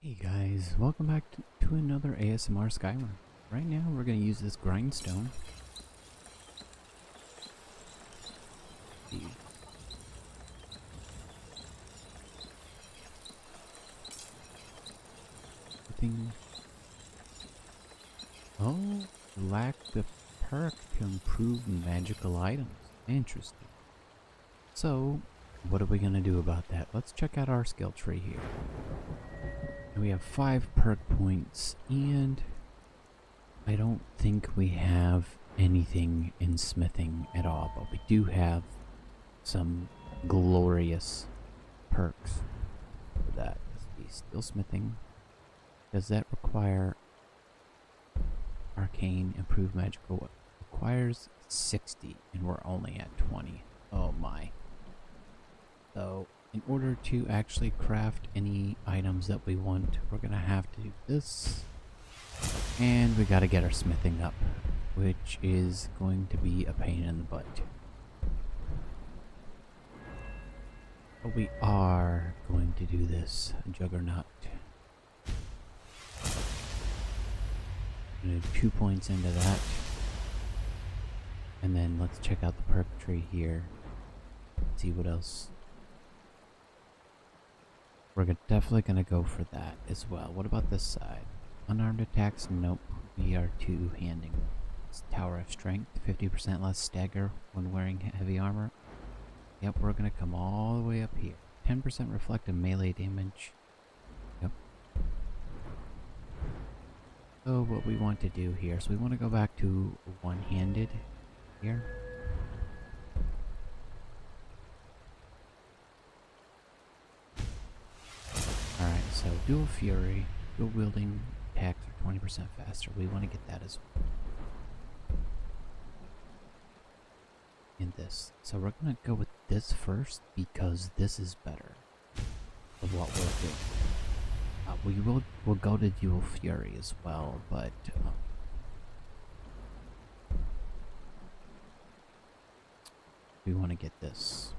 Hey guys, welcome back to another ASMR Skyrim. Right now we're going to use this grindstone. Everything. Oh, lack the perk to improve magical items. Interesting. So, what are we going to do about that? Let's check out our skill tree here. We have 5 perk points, and I don't think we have anything in smithing at all, but we do have some glorious perks for that. Steel smithing. Does that require arcane, improved magical? Requires 60, and we're only at 20. Oh my. So, in order to actually craft any items that we want, we're gonna have to do this. And we gotta get our smithing up, which is going to be a pain in the butt. But we are going to do this, Juggernaut. I'm gonna do 2 points into that. And then let's check out the perk tree here. See what else. We're definitely gonna go for that as well. What about this side? Unarmed attacks? Nope. We are two-handing. It's Tower of Strength. 50% less stagger when wearing heavy armor. Yep, we're gonna come all the way up here. 10% reflective melee damage. Yep. So what we want to do here, so we want to go back to one-handed here. Alright, so dual fury, dual wielding attacks are 20% faster. We want to get that as well. In this. So we're gonna go with this first because this is better of what we'll do. We'll go to dual fury as well, but we want to get this.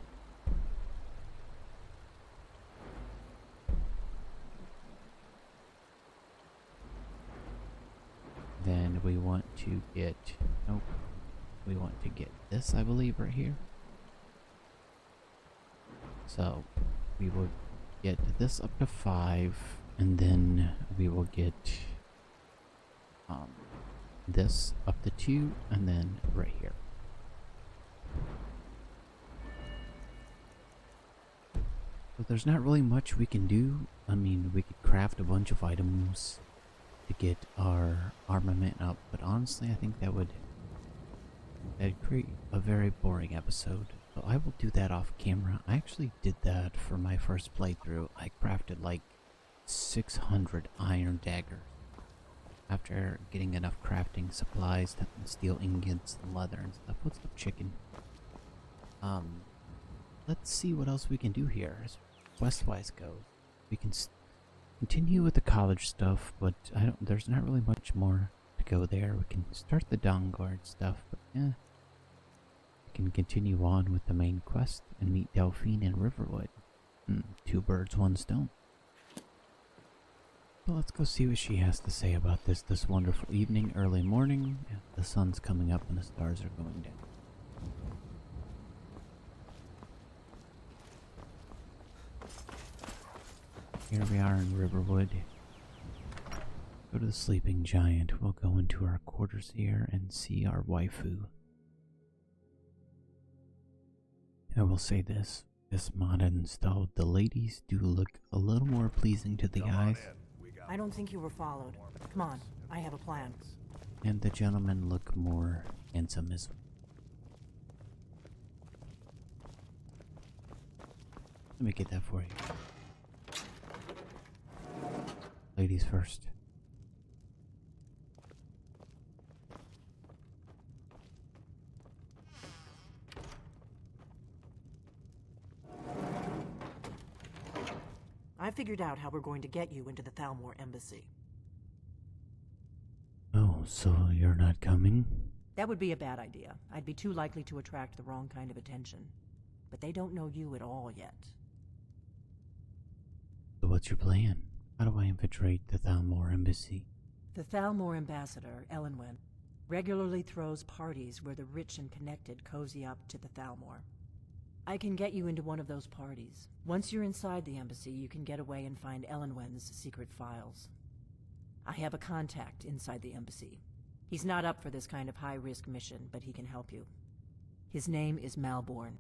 Then we want to get we want to get this, I believe, right here. So we will get this up to 5, and then we will get this up to 2, and then right here. So there's not really much we can do. I mean, we could craft a bunch of items to get our armament up, but honestly I think that'd create a very boring episode. So I will do that off camera. I actually did that for my first playthrough. I crafted like 600 iron daggers after getting enough crafting supplies, steel ingots, leather and stuff. What's up, chicken? Let's see what else we can do here as Westwise goes. We can continue with the college stuff, but there's not really much more to go there. We can start the Dawnguard stuff, but yeah. We can continue on with the main quest and meet Delphine in Riverwood. 2 birds, 1 stone. So let's go see what she has to say about this wonderful evening, early morning. Yeah, the sun's coming up and the stars are going down. Here we are in Riverwood. Go to the Sleeping Giant. We'll go into our quarters here and see our waifu. I will say this mod installed, the ladies do look a little more pleasing to the eyes. I don't think you were followed. Come on, I have a plan. And the gentlemen look more handsome as well. Let me get that for you. Ladies first. I figured out how we're going to get you into the Thalmor embassy. Oh, so you're not coming? That would be a bad idea. I'd be too likely to attract the wrong kind of attention. But they don't know you at all yet. So what's your plan? How do I infiltrate the Thalmor embassy? The Thalmor ambassador, Elenwen, regularly throws parties where the rich and connected cozy up to the Thalmor. I can get you into one of those parties. Once you're inside the embassy, you can get away and find Elenwen's secret files. I have a contact inside the embassy. He's not up for this kind of high-risk mission, but he can help you. His name is Malborn.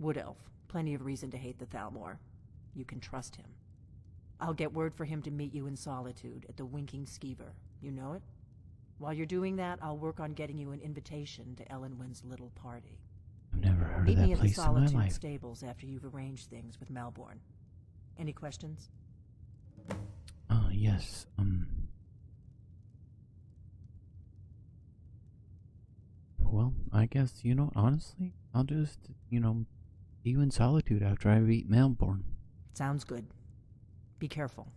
Wood Elf. Plenty of reason to hate the Thalmor. You can trust him. I'll get word for him to meet you in Solitude at the Winking Skeever. You know it? While you're doing that, I'll work on getting you an invitation to Elenwen's little party. I've never heard Meet of me that at the place in my Solitude life. stables after you've arranged things with Malborn. Any questions? Oh, yes, Well, I guess, honestly, I'll just, see you in Solitude after I beat Melbourne. Sounds good. Be careful.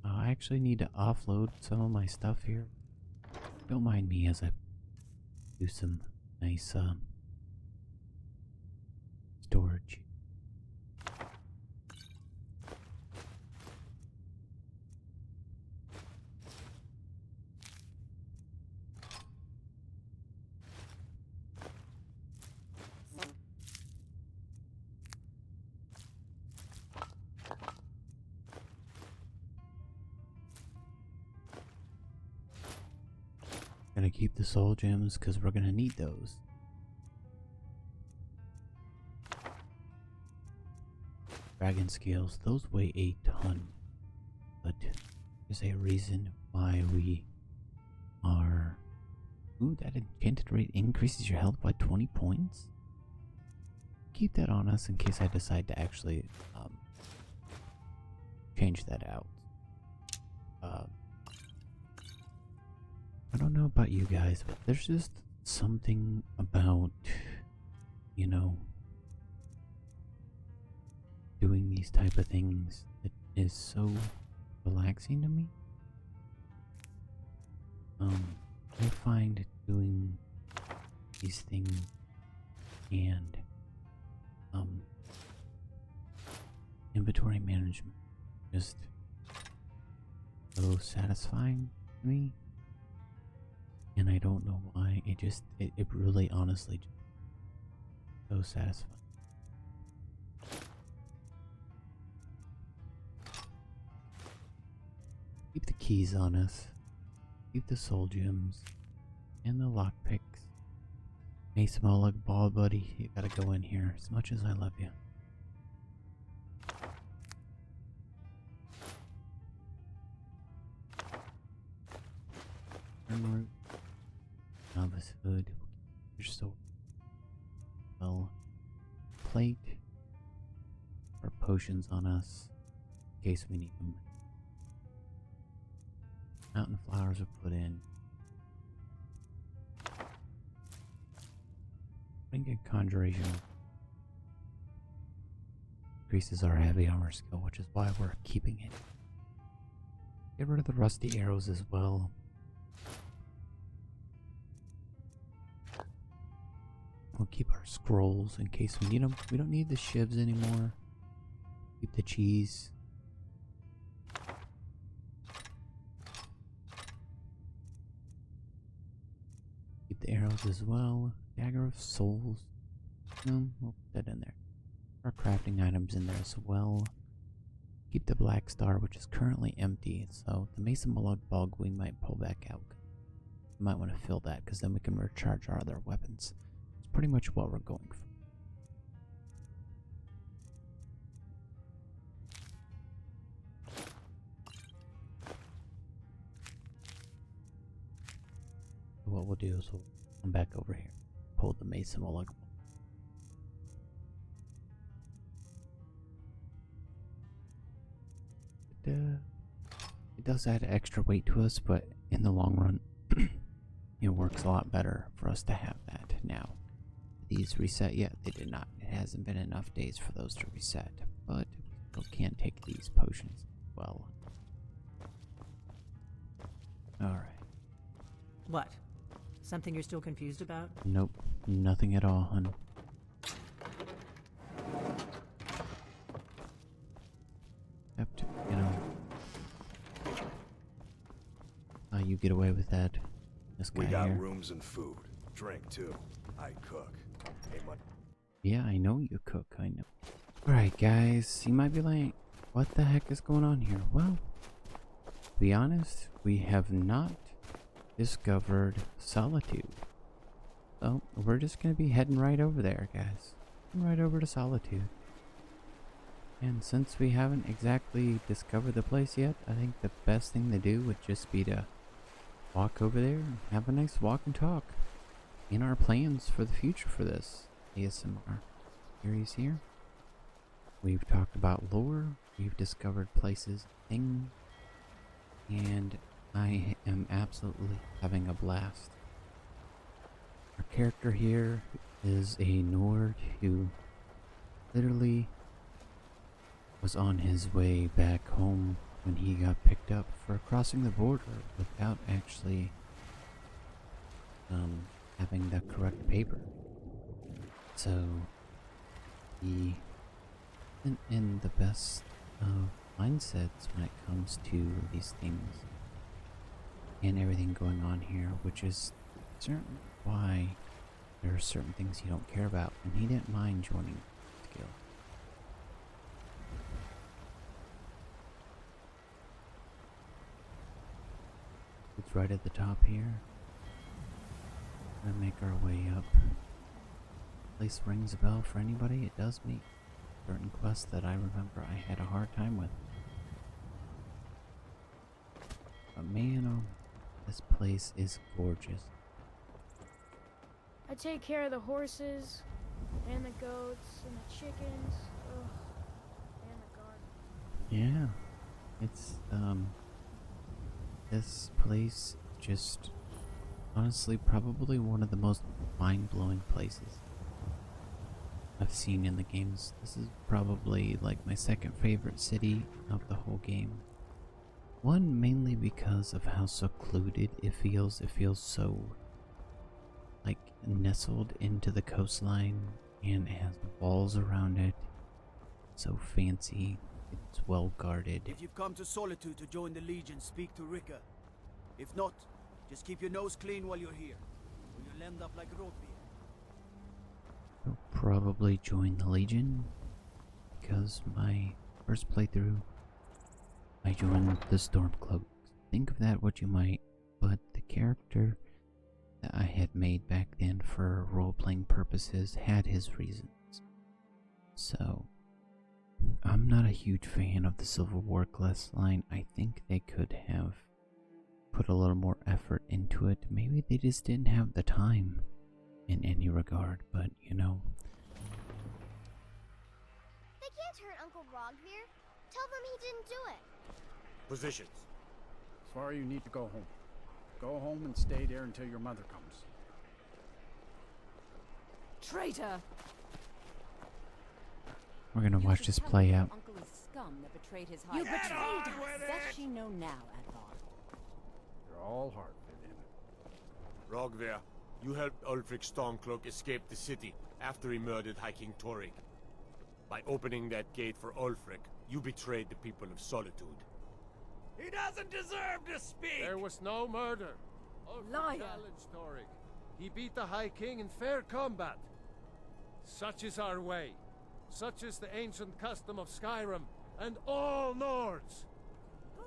I actually need to offload some of my stuff here. Don't mind me as I do some nice, storage. Gonna keep the soul gems because we're gonna need those. Dragon scales, those weigh a ton. But there's a reason why we are... Ooh, that enchanted rate increases your health by 20 points? Keep that on us in case I decide to actually change that out. I don't know about you guys, but there's just something about, doing these type of things that is so relaxing to me. I find doing these things and inventory management just so satisfying to me. And I don't know why, it really honestly just so satisfying. Keep the keys on us, keep the soul gems, and the lockpicks. Hey, small like ball buddy, you gotta go in here as much as I love you. Emerald. Novice hood. Your sword. Well, plate. Or potions on us in case we need them. Mountain flowers are put in. Putting a conjuration increases our heavy armor skill, which is why we're keeping it. Get rid of the rusty arrows as well. We'll keep our scrolls in case we need them. We don't need the shivs anymore. Keep the cheese. Keep the arrows as well. Dagger of souls. No, we'll put that in there. Our crafting items in there as well. Keep the black star, which is currently empty. So the Mason Mulug Bog we might pull back out. We might want to fill that because then we can recharge our other weapons. It's pretty much what we're going for. What we'll do is we'll come back over here, pull the Mason Mulug. It does add extra weight to us, but in the long run, it works a lot better for us to have that now. These reset yet? They did not. It hasn't been enough days for those to reset, but we still can't take these potions as well. Alright. What? Something you're still confused about? Nope, nothing at all, hun. Except, you get away with that. This guy We got here. rooms and food. Drink, too. I cook. Hey, man. Yeah, I know you cook, I know. Alright, guys, you might be like, what the heck is going on here? Well, to be honest, we have not discovered Solitude. So, we're just gonna be heading right over there, guys. Right over to Solitude. And since we haven't exactly discovered the place yet, I think the best thing to do would just be to walk over there and have a nice walk and talk in our plans for the future for this ASMR series here. We've talked about lore, we've discovered places, things, and I am absolutely having a blast. Our character here is a Nord who literally was on his way back home when he got picked up for crossing the border without actually having the correct paper. So he isn't in the best of mindsets when it comes to these things and everything going on here, which is certainly why there are certain things you don't care about, and he didn't mind joining the guild. It's right at the top here. We're gonna make our way up. Place rings a bell for anybody. It does me. Certain quests that I remember I had a hard time with. But man, oh, this place is gorgeous. I take care of the horses, and the goats, and the chickens, ugh, and the garden. Yeah, it's this place just honestly probably one of the most mind-blowing places I've seen in the games. This is probably like my second favorite city of the whole game. One, mainly because of how secluded it feels. It feels so like nestled into the coastline, and it has walls around it. So fancy. It's well guarded. If you've come to Solitude to join the Legion, speak to Rika. If not, just keep your nose clean while you're here, or you'll end up like Rotby. I'll probably join the Legion because my first playthrough I joined the Stormcloaks. Think of that what you might, but the character that I had made back then for role-playing purposes had his reasons. So I'm not a huge fan of the Civil War quest line. I think they could have put a little more effort into it. Maybe they just didn't have the time in any regard, but you know. They can't hurt Uncle Rogvir. Tell them he didn't do it. Positions. Sorry, you need to go home. Go home and stay there until your mother comes. Traitor! We're gonna watch this play out. Uncle is scum that betrayed his You high. betrayed us! Does she know now, Advar? You're all hard, Vivian. Rogver, you helped Ulfric Stormcloak escape the city after he murdered High King Torik. By opening that gate for Ulfric, you betrayed the people of Solitude. He doesn't deserve to speak! There was no murder. Ulfric Liar. challenged Torik. He beat the High King in fair combat. Such is our way. Such is the ancient custom of Skyrim and all Nords.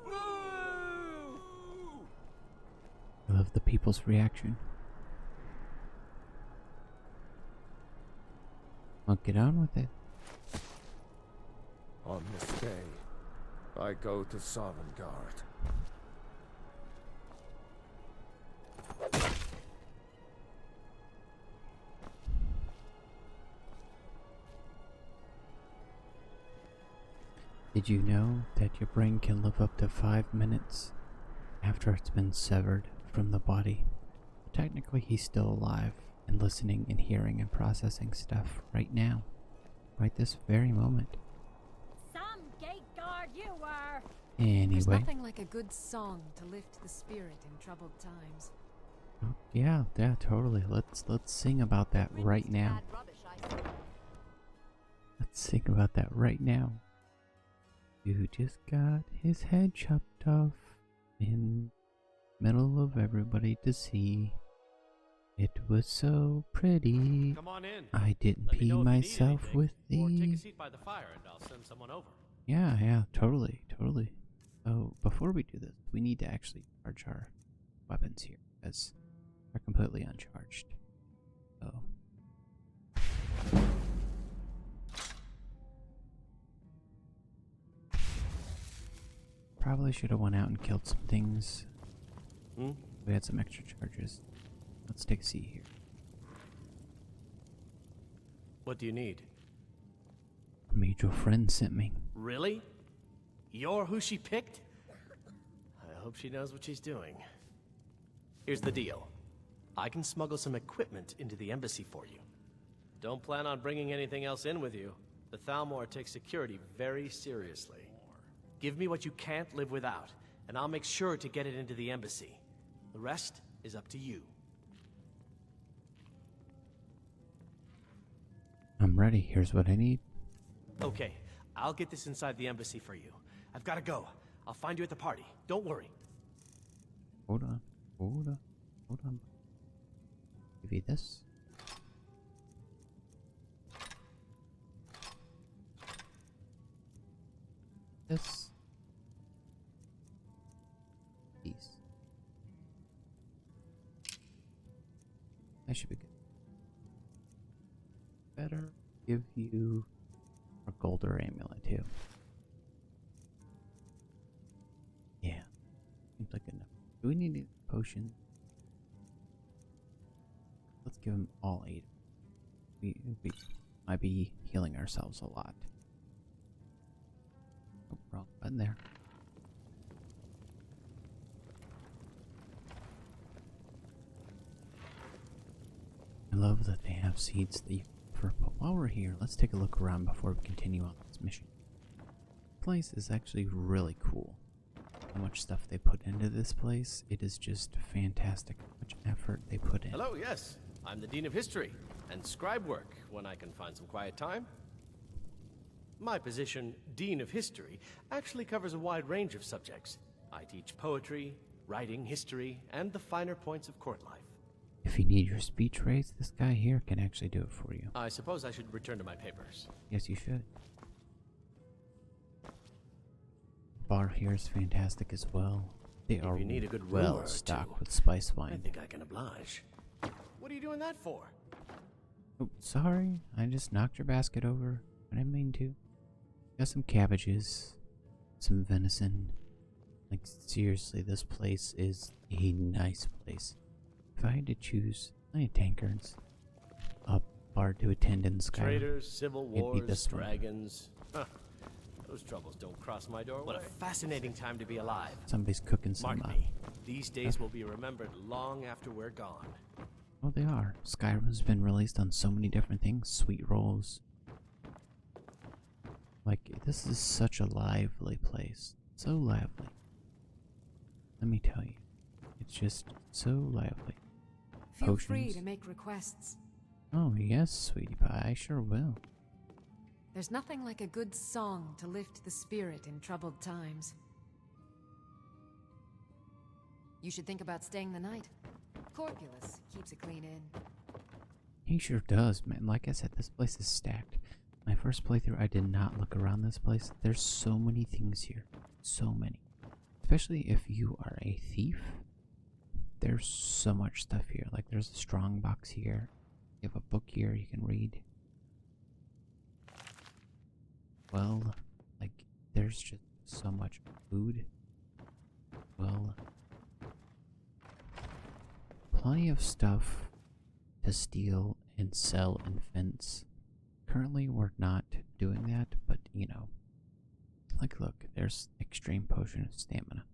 Boo! I love the people's reaction. Well, get on with it. On this day, I go to Sovngarde. Did you know that your brain can live up to 5 minutes after it's been severed from the body? Technically, he's still alive and listening and hearing and processing stuff right now. Right this very moment. Some gate guard you were. There's Anyway. nothing like a good song to lift the spirit in troubled times. Oh, yeah, totally. Let's sing about that right now. Let's sing about that right now. Who just got his head chopped off in middle of everybody to see. It was so pretty. Come on in. I didn't Let me pee know if you need myself anything, with or take a these. seat by the fire and I'll send someone over. Yeah, totally. So before we do this, we need to actually charge our weapons here because they're completely uncharged. So probably should have went out and killed some things. We had some extra charges. Let's take a seat here. What do you need? A mutual friend sent me. Really? You're who she picked? I hope she knows what she's doing. Here's the deal. I can smuggle some equipment into the embassy for you. Don't plan on bringing anything else in with you. The Thalmor takes security very seriously. Give me what you can't live without, and I'll make sure to get it into the embassy. The rest is up to you. I'm ready. Here's what I need. Okay, I'll get this inside the embassy for you. I've got to go. I'll find you at the party. Don't worry. Hold on. Give you this. This. These. That should be good. Better give you a golder amulet too. Yeah. Seems like enough. Do we need any potions? Let's give them all 8. We might be healing ourselves a lot. Oh, wrong button there. I love that they have seeds that you can. But while we're here, let's take a look around before we continue on this mission. This place is actually really cool. How much stuff they put into this place, it is just fantastic how much effort they put in. Hello, yes. I'm the Dean of History, and scribe work when I can find some quiet time. My position, Dean of History, actually covers a wide range of subjects. I teach poetry, writing, history, and the finer points of court life. If you need your speech raised, this guy here can actually do it for you. I suppose I should return to my papers. Yes, you should. Bar here is fantastic as well. They are you need a good well roller, stocked too, with spice I wine. think I can oblige. What are you doing that for? Oh, sorry. I just knocked your basket over. I didn't mean to. Got some cabbages, some venison. Like, seriously, this place is a nice place. If I had to choose, I had tankards. A bar to attend in Skyrim. Traders, civil It'd be wars, this one. dragons. Huh. Those troubles don't cross my doorway. What a fascinating time to be alive. Somebody's cooking some Mark me. These days will be remembered long after we're gone. Oh, they are. Skyrim has been released on so many different things. Sweet rolls. Like, this is such a lively place. So lively. Let me tell you. It's just so lively. Feel free to make requests. Oh, yes, sweetie pie. I sure will. There's nothing like a good song to lift the spirit in troubled times. You should think about staying the night. Corpulus keeps a clean inn. He sure does, man. Like I said, this place is stacked. My first playthrough, I did not look around this place. There's so many things here. So many. Especially if you are a thief. There's so much stuff here. Like, there's a strong box here. You have a book here you can read. Well, like, there's just so much food. Well, plenty of stuff to steal and sell and fence. Currently, we're not doing that, but, you know. Like, look, there's extreme potion of stamina.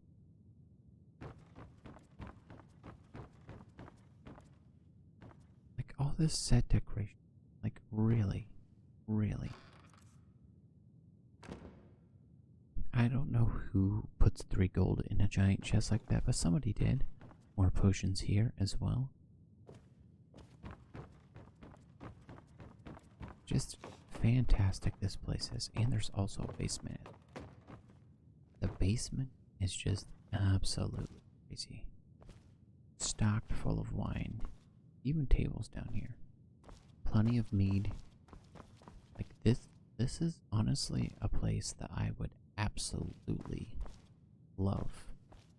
Like, all this set decoration. Like, really, really. I don't know who puts 3 gold in a giant chest like that, but somebody did. More potions here as well. Just fantastic this place is. And there's also a basement. The basement is just absolutely crazy. stocked full of wine. Even tables down here. Plenty of mead. Like this is honestly a place that I would absolutely love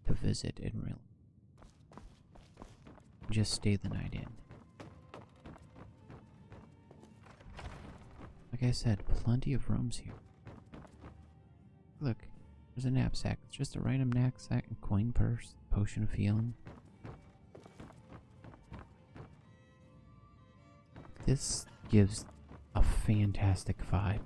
to visit in real. Just stay the night in. Like I said, plenty of rooms here. Look, there's a knapsack. It's just a random knapsack, a coin purse, potion of healing. This gives a fantastic vibe.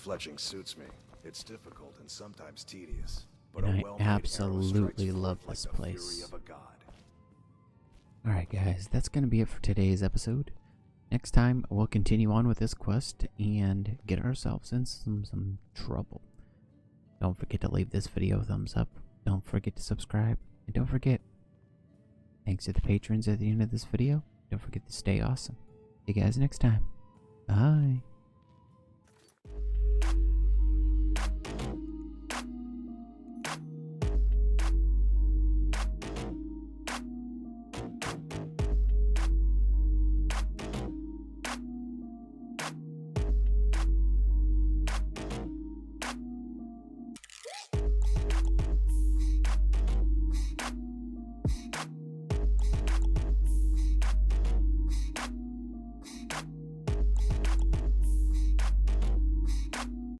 Fletching suits me. It's difficult and sometimes tedious, but And a I well-made arrow absolutely strikes love forth like this the place. fury of a god. Alright guys, that's going to be it for today's episode. Next time, we'll continue on with this quest and get ourselves in some trouble. Don't forget to leave this video a thumbs up. Don't forget to subscribe. And don't forget, thanks to the patrons at the end of this video, don't forget to stay awesome. See you guys next time. Bye.